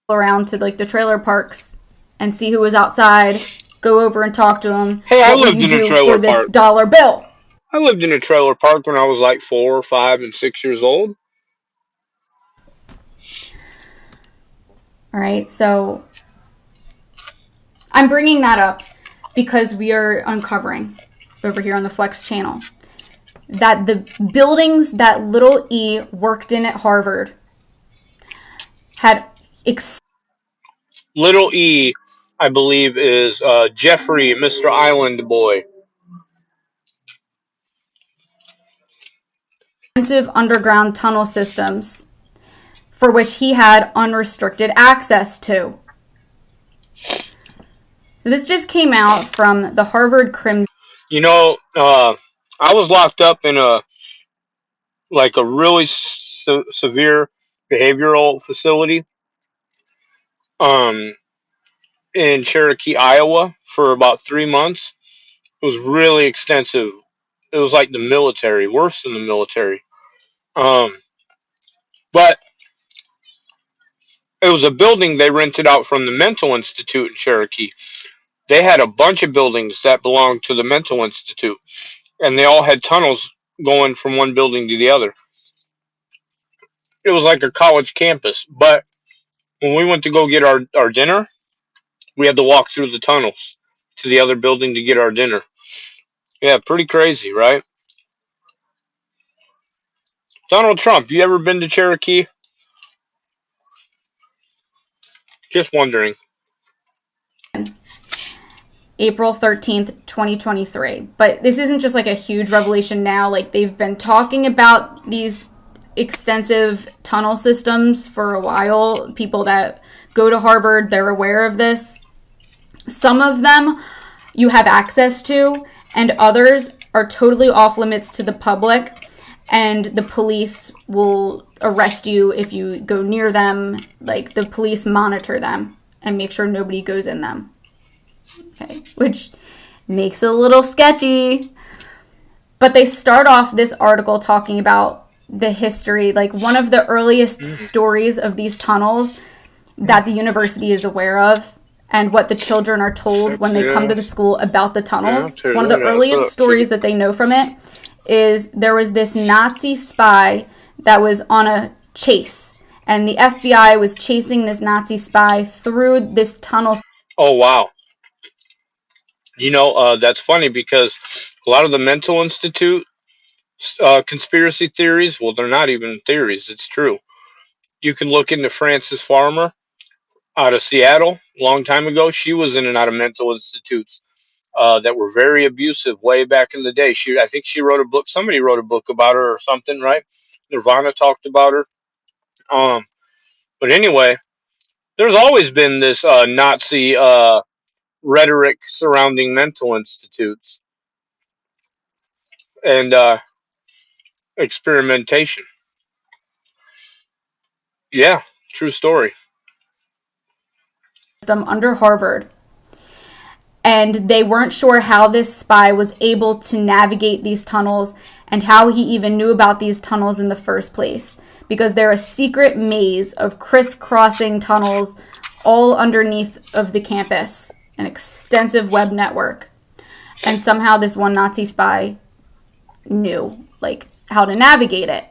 around to like the trailer parks and see who was outside, go over and talk to them. Hey, I lived in a trailer for this park. dollar bill? I lived in a trailer park when I was like 4, 5, and 6 years old. All right, so I'm bringing that up because we are uncovering over here on the Flex channel that the buildings that Little E worked in at Harvard had Little E, I believe, is Jeffrey, Mr. Island Boy. extensive underground tunnel systems for which he had unrestricted access to. So this just came out from the Harvard Crimson. You know, I was locked up in a really severe behavioral facility um, in Cherokee, Iowa for about 3 months. It was really extensive. It was like the military, worse than the military. But it was a building they rented out from the Mental Institute in Cherokee. They had a bunch of buildings that belonged to the Mental Institute, and they all had tunnels going from one building to the other. It was like a college campus, but when we went to go get our dinner, we had to walk through the tunnels to the other building to get our dinner. Yeah, pretty crazy, right? Donald Trump, you ever been to Cherokee? Just wondering. April 13th, 2023. But this isn't just like a huge revelation now. Like, they've been talking about these extensive tunnel systems for a while. People that go to Harvard, they're aware of this. Some of them you have access to, and others are totally off limits to the public, and the police will arrest you if you go near them. Like, the police monitor them and make sure nobody goes in them. Okay, which makes it a little sketchy. But they start off this article talking about the history, like one of the earliest stories of these tunnels that the university is aware of, and what the children are told when they come to the school about the tunnels. One of the earliest stories that they know from it is there was this Nazi spy that was on a chase, and the FBI was chasing this Nazi spy through this tunnel. Oh, wow. You know, that's funny because a lot of the Mental Institute conspiracy theories, well, they're not even theories, it's true. You can look into Frances Farmer out of Seattle a long time ago. She was in and out of mental institutes that were very abusive way back in the day. I think she wrote a book. Somebody wrote a book about her or something, right? Nirvana talked about her. But anyway, there's always been this Nazi rhetoric surrounding mental institutes and experimentation. Yeah, true story. Under Harvard, and they weren't sure how this spy was able to navigate these tunnels and how he even knew about these tunnels in the first place, because they're a secret maze of crisscrossing tunnels all underneath of the campus, an extensive web network. And somehow this one Nazi spy knew like how to navigate it.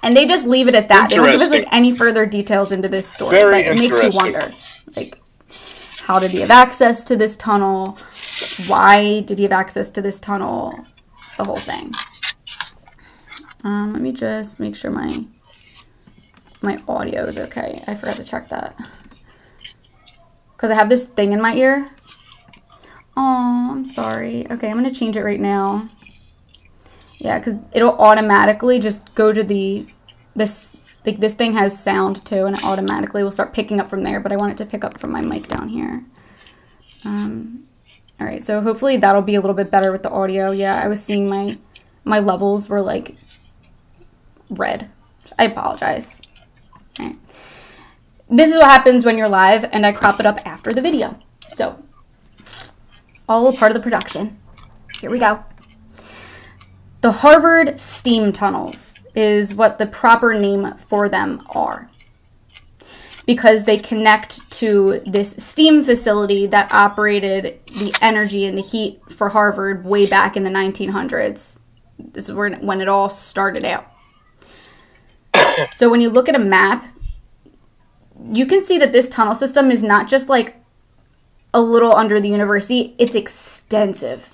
And they just leave it at that. They don't give us like any further details into this story, but it makes you wonder, like, how did he have access to this tunnel? Why did he have access to this tunnel? The whole thing. Let me just make sure my audio is okay. I forgot to check that. Because I have this thing in my ear. Oh, I'm sorry. Okay, I'm going to change it right now. Yeah, because it'll automatically just go to this thing has sound too, and it automatically will start picking up from there, but I want it to pick up from my mic down here. All right, so hopefully that'll be a little bit better with the audio. Yeah, I was seeing my levels were like red. I apologize. All right. This is what happens when you're live and I crop it up after the video. So, all a part of the production. Here we go. The Harvard steam tunnels is what the proper name for them are. because they connect to this steam facility that operated the energy and the heat for Harvard way back in the 1900s. This is when it all started out. So when you look at a map, you can see that this tunnel system is not just like a little under the university, it's extensive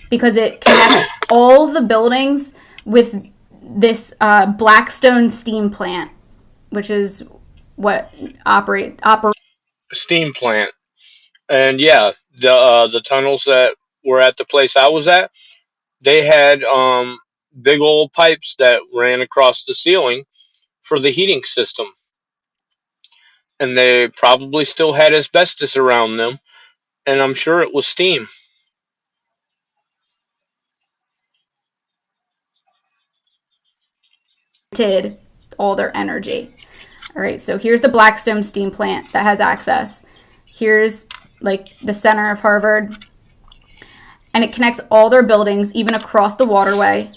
because it connects all the buildings with this Blackstone steam plant, which is what operate Steam plant. And yeah, the tunnels that were at the place I was at, they had big old pipes that ran across the ceiling for the heating system, and they probably still had asbestos around them, and I'm sure it was steam. all their energy. All right, so here's the Blackstone steam plant that has access. Here's like the center of Harvard, and it connects all their buildings, even across the waterway.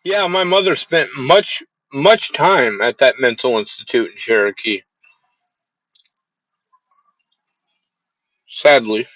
Yeah, my mother spent much time at that mental institute in Cherokee. Sadly.